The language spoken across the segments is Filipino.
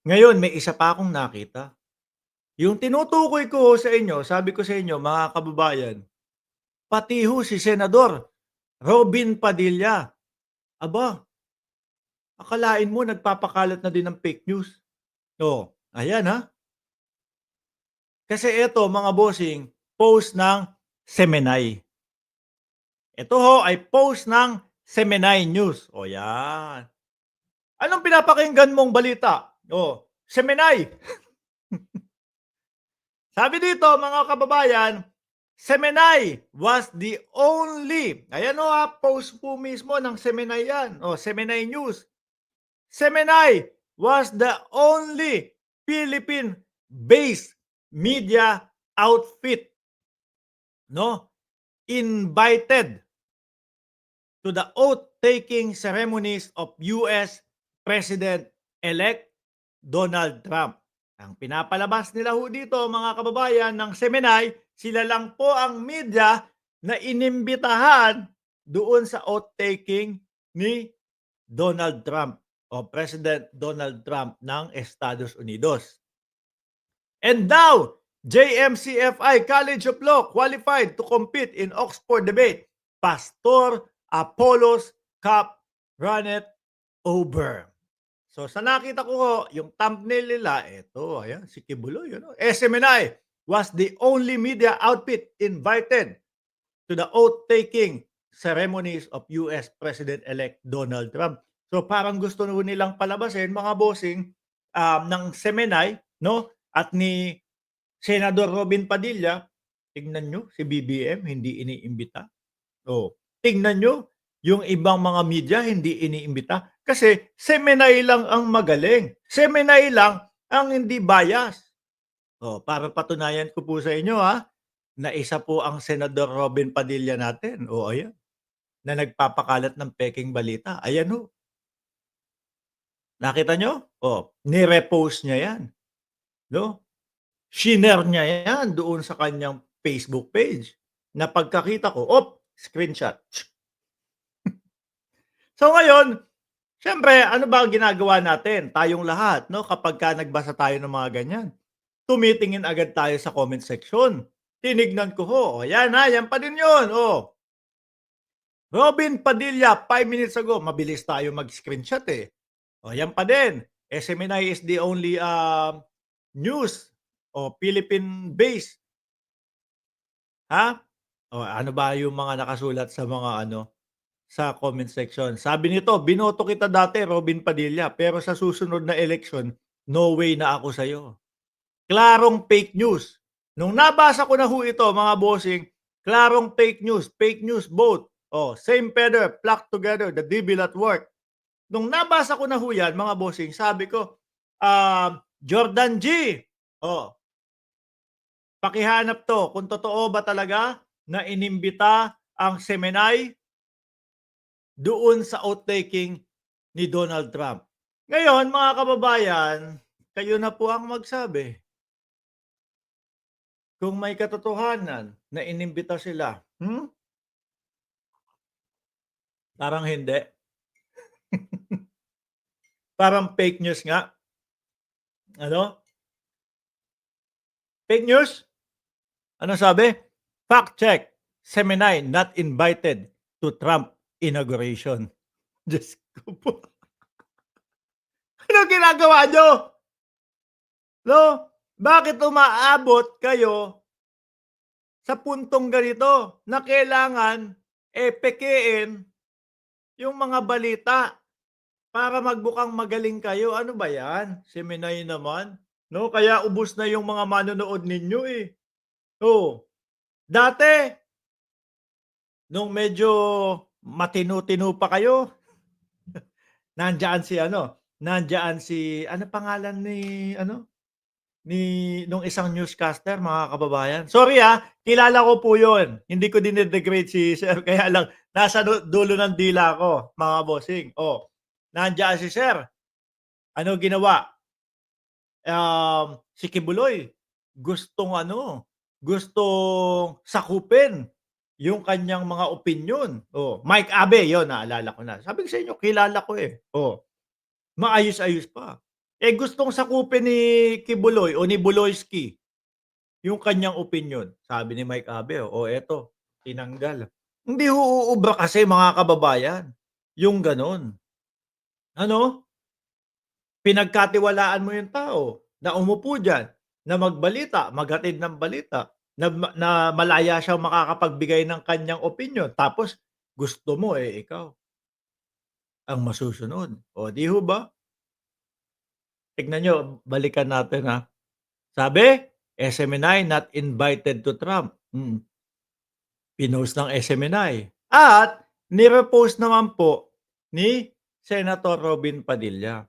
Ngayon may isa pa akong nakita, yung tinutukoy ko sa inyo, sabi ko sa inyo mga kababayan, pati ho si Senador Robin Padilla, aba, akalain mo nagpapakalat na din ng fake news. Oh, ayan ha. Kasi eto mga bossing, post ng Semenay. Ito ho ay post ng Semenay News. O yan. Anong pinapakinggan mong balita? Oh, Semenay. Sabi dito mga kababayan, Semenay was the only, ayan o ha, post po mismo ng Semenay yan. O, Semenay News. Semenay was the only Philippine-based media outfit, no, invited to the oath-taking ceremonies of US President-elect Donald Trump. Ang pinapalabas nila ho dito mga kababayan ng Semenay, sila lang po ang media na inimbitahan doon sa oath-taking ni Donald Trump o President Donald Trump ng Estados Unidos. And now, JMCFI College of Law qualified to compete in Oxford debate. Pastor Apollos Cup runneth over. So sa nakita ko ho, yung thumbnail nila, ito, ayan, si Kibuloy, SMNI was the only media outfit invited to the oath-taking ceremonies of US President-elect Donald Trump. So parang gusto nilang palabasin, mga bossing, ng Semenay, no? At ni Senador Robin Padilla, tignan nyo, si BBM hindi iniimbita. Oh, tignan nyo, yung ibang mga media hindi iniimbita. Kasi Semenay lang ang magaling. Semenay lang ang hindi bias. Oh, para patunayan ko po sa inyo na isa po ang Senador Robin Padilla natin. Oh, ayan, na nagpapakalat ng pekeng balita. Ayan ho. Nakita nyo? Oh, ni-repost niya yan. No? Shinare niya yan doon sa kanyang Facebook page. Na pagkakita ko, screenshot. So ngayon, siyempre, ano ba ang ginagawa natin? Tayong lahat, no? Kapag ka nagbasa tayo ng mga ganyan, tumitingin agad tayo sa comment section. Tinignan ko ho. O, yan yan pa din yun. Oh. Robin Padilla, 5 minutes ago. Mabilis tayo mag-screenshot eh. O, yan pa din. SMNI is the only news o Philippine-based. Ha? O, ano ba yung mga nakasulat sa mga sa comment section? Sabi nito, binoto kita dati, Robin Padilla, pero sa susunod na election, no way na ako sa'yo. Klarong fake news. Nung nabasa ko na ho ito, mga bossing, klarong fake news both. Oh, same feather, flock together, the devil at work. Nung nabasa ko na ho yan, mga bossing, sabi ko, Jordan G, oh, pakihanap to, kung totoo ba talaga na inimbita ang Semenay doon sa oath-taking ni Donald Trump. Ngayon, mga kababayan, kayo na po ang magsabi. Kung may katotohanan na inimbita sila, parang hindi. Parang fake news nga. Ano? Fake news? Ano sabi? Fact check. Semenay not invited to Trump inauguration. Diyos ko po. Ano ginagawa nyo? No? Bakit umaabot kayo sa puntong ganito na kailangan pekein yung mga balita para magbukang magaling kayo? Ano ba yan? Semenay naman. No? Kaya ubos na yung mga manonood ninyo eh. Oh, dati, nung medyo matinu-tinu pa kayo, nandiyan si ano pangalan ni nung isang newscaster, mga kababayan. Sorry kilala ko po 'yun. Hindi ko dine-degrade si sir, kaya lang nasa dulo ng dila ko, mga bossing. Oh, nandiyan si sir. Ano ginawa? Si Kibuloy, gustong sakupin yung kanyang mga opinyon. Oh, Mike Abe, 'yon naalala ko na. Sabi ko sa inyo, kilala ko eh. Oh, maayos-ayos pa. eh, gustong sakupin ni Kibuloy o ni Buloyski yung kanyang opinyon. Sabi ni Mike Abe, "O eto, tinanggal." Hindi uubra kasi mga kababayan, yung gano'n. Ano, pinagkatiwalaan mo yung tao na umupo diyan, na magbalita, maghatid ng balita, na malaya siyang makakapagbigay ng kanyang opinyon tapos gusto mo, eh, ikaw ang masusunod. O 'di ho ba? Tignan niyo, balikan natin, sabi, SMNI not invited to Trump, pinost ng SMNI at ni-repost naman po ni Senator Robin Padilla.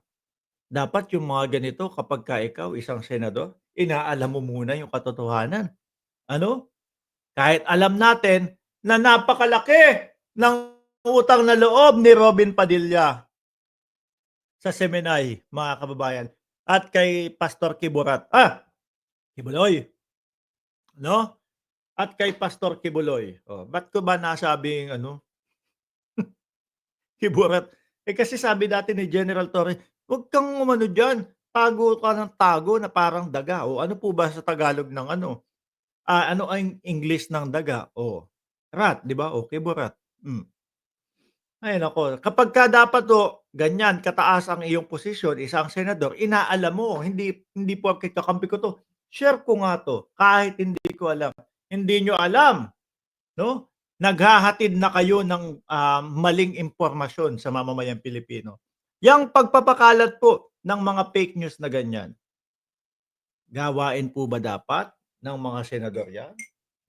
Dapat yung mga ganito kapagka ikaw isang senador, inaalam mo muna yung katotohanan. Ano, kahit alam natin na napakalaki ng utang na loob ni Robin Padilla sa SMNI, mga kababayan, at kay Pastor Kibuloy, 'no? At kay Pastor Kibuloy. Oh, ba't ko ba nasabing ano, Kiburat? Eh, kasi sabi dati ni General Torre, "Huwag kang umano diyan, tago ka ng tago na parang daga." O ano po ba sa Tagalog ng ano, ano ang English ng daga? O rat, 'di ba? O kiburat. Ay naku, kapagka dapat ho ganyan kataas ang iyong posisyon, isang senador, inaalam mo, hindi porket kakampi ko 'to, share ko nga 'to, kahit hindi ko alam. Hindi niyo alam, 'no? Naghahatid na kayo ng, maling impormasyon sa mamamayang Pilipino. Yang pagpapakalat po ng mga fake news na ganyan, gawain po ba dapat ng mga senador 'yan?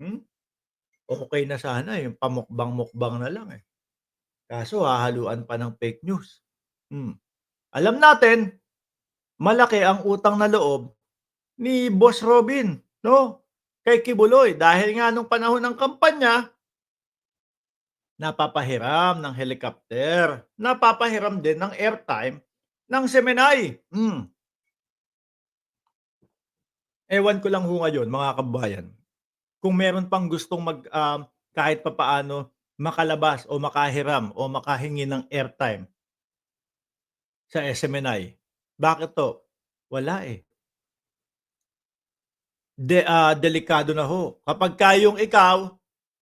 Hmm, okey na sana yung pamukbang-mukbang na lang, eh. Kaso hahaluan pa ng fake news. Hmm. Alam natin malaki ang utang na loob ni Boss Robin, 'no, kay Kibuloy dahil nga nung panahon ng kampanya, napapahiram ng helicopter, napapahiram din ng airtime ng Semenay. Ewan ko lang ho ngayon mga kababayan, kung meron pang gustong kahit papaano makalabas o makahiram o makahingi ng airtime sa SMNI. Bakit 'to? Wala, eh. Delikado na ho. Kapagka yung ikaw,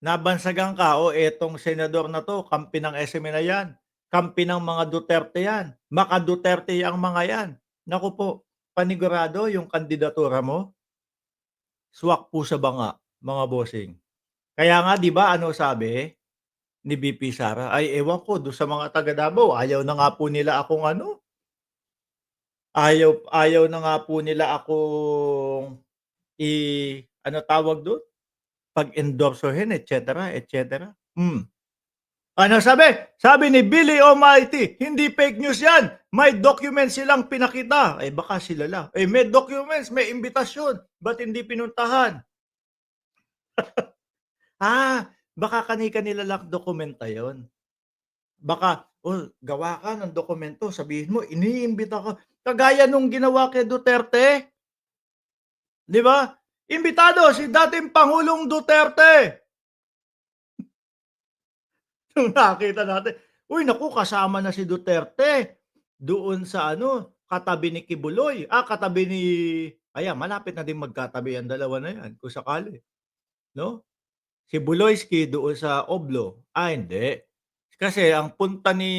nabansagan ka, "O etong senador na 'to kampi ng SMNI 'yan, kampi ng mga Duterte 'yan, maka-Duterte yang mga 'yan." Naku po, panigurado yung kandidatura mo, swak po sa banga, mga bossing. Kaya nga 'di ba ano sabi ni VP Sara, "Ay ewan ko dun sa mga taga Davao, ayaw na nga po nila akong ano, ayaw ayaw na nga po nila akong ano tawag dun? Pag-endorsohin et cetera, et cetera." Ano sabi? Sabi ni Billy Almighty, "Hindi fake news 'yan, may documents silang pinakita." Eh, baka sila lang. Eh, may documents, may imbitasyon, ba't hindi pinuntahan? Baka kani-kanila lang dokumenta 'yon. Baka, "Oh, gawa ka ng dokumento, sabihin mo iniimbita ka." Kagaya nung ginawa kay Duterte, 'di ba? Imbitado si dating Pangulong Duterte. Nung nakita natin, uy naku kasama na si Duterte doon sa ano, katabi ni Kibuloy, katabi ni ayan malapit na din magkatabi ang dalawa na 'yan kung sakali, 'no? Si Buloyski doon sa Oblo, hindi. Kasi ang punta ni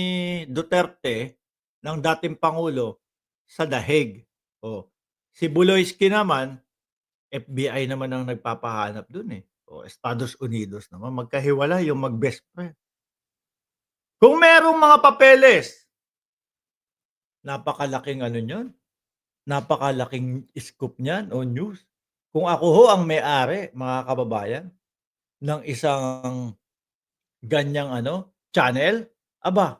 Duterte, ng dating pangulo, sa Dahig, oh. Si Buloyski naman, FBI naman ang nagpapahanap dun, eh, Estados Unidos naman, magkahiwalay yung mag-best friend. Kung merong mga papeles, napakalaking ano niyan, napakalaking scoop niyan o news. Kung ako ho ang may-ari, mga kababayan, ng isang ganyang ano, channel, aba,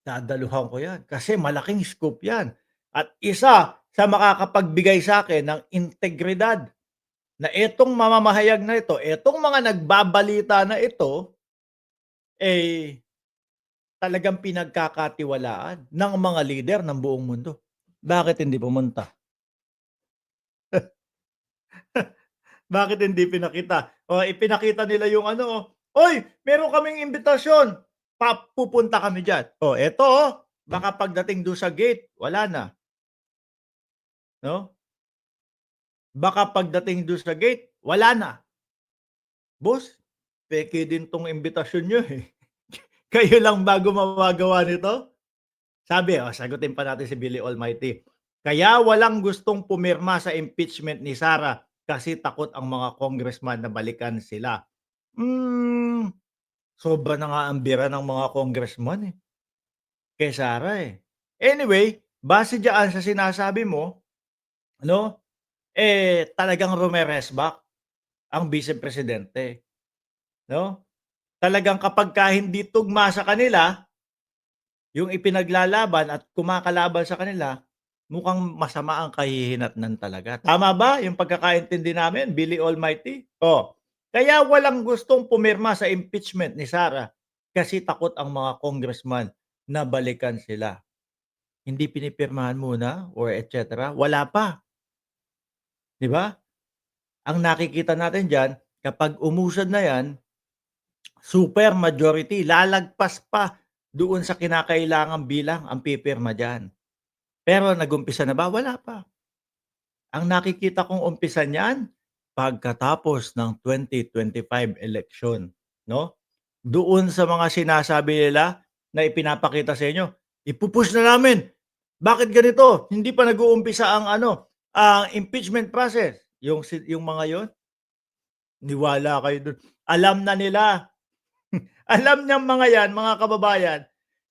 dadaluhan ko 'yan kasi malaking scoop 'yan at isa sa makakapagbigay sa'kin ng integridad na itong mamamahayag na ito, itong mga nagbabalita na ito, eh, talagang pinagkakatiwalaan ng mga lider ng buong mundo. Bakit hindi pumunta? Bakit hindi pinakita? Ipinakita nila yung ano, "Uy, meron kaming imbitasyon, pupunta kami diyan." Eto, baka pagdating dun sa gate wala na. 'no? Baka pagdating dun sa gate, wala na. "Boss, peke din 'tong imbitasyon niyo, eh. Kayo lang ba gumagawa nito?" Sabi, sagutin pa natin si Billy Almighty. "Kaya walang gustong pumirma sa impeachment ni Sara kasi takot ang mga congressman na balikan sila." Hmm, sobra na nga ang bira ng mga congressman, eh, kay Sara, eh. Anyway, base diyaan sa sinasabi mo, ano, talagang rumeresback ang bisepresidente, 'no? Talagang kapagka hindi tugma sa kanila yung ipinaglalaban at kumakalaban sa kanila, mukhang masama ang kahihinatnan talaga. Tama ba yung pagkakaintindi namin, Billy Almighty? Kaya walang gustong pumirma sa impeachment ni Sara kasi takot ang mga congressman na balikan sila. Hindi pinipirmahan muna or et cetera, wala pa, 'di ba? Ang nakikita natin diyan, kapag umusad na 'yan, super majority, lalagpas pa doon sa kinakailangang bilang ang pipirma diyan. Pero nag-umpisa na ba? Wala pa. Ang nakikita kong umpisa niyan, pagkatapos ng 2025 election, 'no? Doon sa mga sinasabi nila na ipinapakita sa inyo, "Ipu-push na namin. Bakit ganito? Hindi pa nag-uumpisa ang ano, ang impeachment process." Yung mga yon, niwala kayo dun. Alam na nila, alam niyang mga yan, mga kababayan,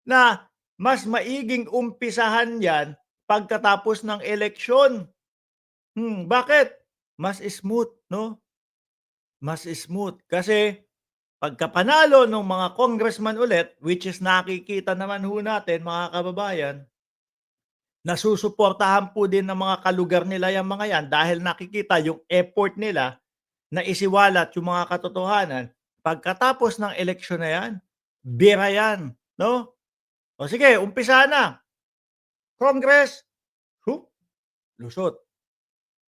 na mas maiging umpisahan yan pagkatapos ng eleksyon. Bakit? Mas smooth, 'no? Mas smooth kasi pagka panalo nung mga congressman ulit, which is nakikita naman ho natin mga kababayan, nasusuportahan po din ng mga kalugar nila yang mga yan dahil nakikita yung effort nila na isiwalat yung mga katotohanan. Pagkatapos ng eleksyon na yan, bira yan, 'no? O sige, umpisa na. Congress, hu, lusot.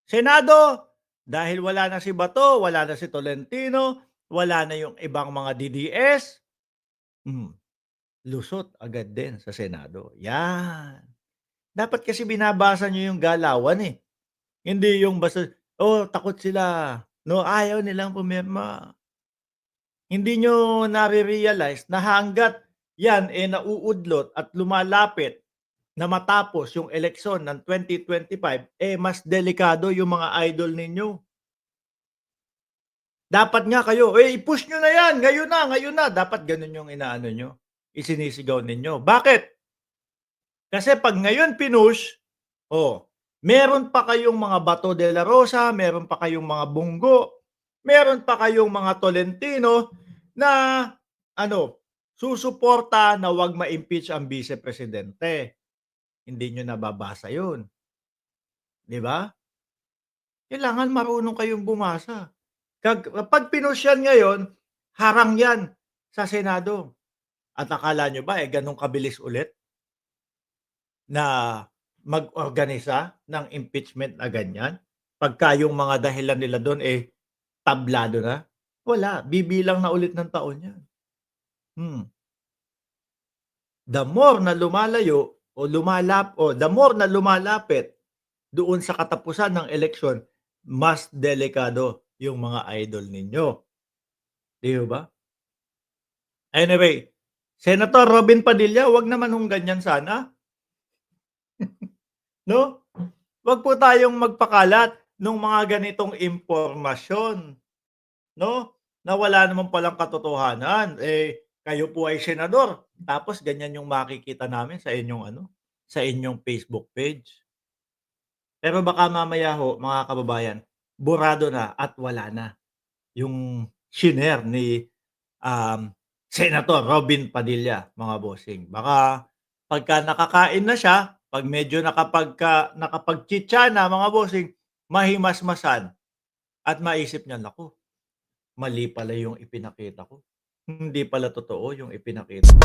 Senado, dahil wala na si Bato, wala na si Tolentino, wala na yung ibang mga DDS, hmm, lusot agad din sa Senado, 'yan. Dapat kasi binabasa niyo yung galawan, eh, hindi yung basta, takot sila, 'no, ayaw nilang pumirma. Hindi niyo nare-realize na hangga't 'yan, nauudlot at lumalapit na matapos yung eleksyon ng 2025, mas delikado yung mga idol ninyo. Dapat nga kayo, i-push niyo na 'yan, ngayon na. Dapat gano'n yung inaano niyo, isinisigaw ninyo. Bakit? Kasi 'pag ngayon pinush, meron pa kayong mga Bato de la Rosa, meron pa kayong mga Bongo, meron pa kayong mga Tolentino na ano, susuporta na 'wag ma-impeach ang bisepresidente. Hindi niyo nababasa 'yun, 'di ba? Kailangan marunong kayong bumasa. Kapag pinush yan ngayon, harang yan sa Senado. At akala niyo ba, gano'n kabilis ulit na mag-organisa ng impeachment na ganyan? Pagka yung mga dahilan nila do'n, tablado na? Wala, bibilang na ulit ng taon yan. The more na lumalayo the more na lumalapit doon sa katapusan ng eleksyon, mas delikado yung mga idol ninyo, 'di ba? Anyway, Senator Robin Padilla, 'wag naman hong ganyan sana, 'no? 'Wag po tayong magpakalat nung mga ganitong impormasyon, 'no, na wala naman palang katotohanan. Kayo po ay senador, tapos ganyan yung makikita namin sa inyong ano, sa inyong Facebook page. Pero baka mamaya ho, mga kababayan, burado na at wala na yung shinare ni, um, Senator Robin Padilla, mga bossing. Baka pagka nakakain na siya, 'pag medyo nakapagchitsa na, mga bossing, mahimasmasan at maisip niya, "Naku, mali pala yung ipinakita ko. Hindi pala totoo yung ipinakita ko."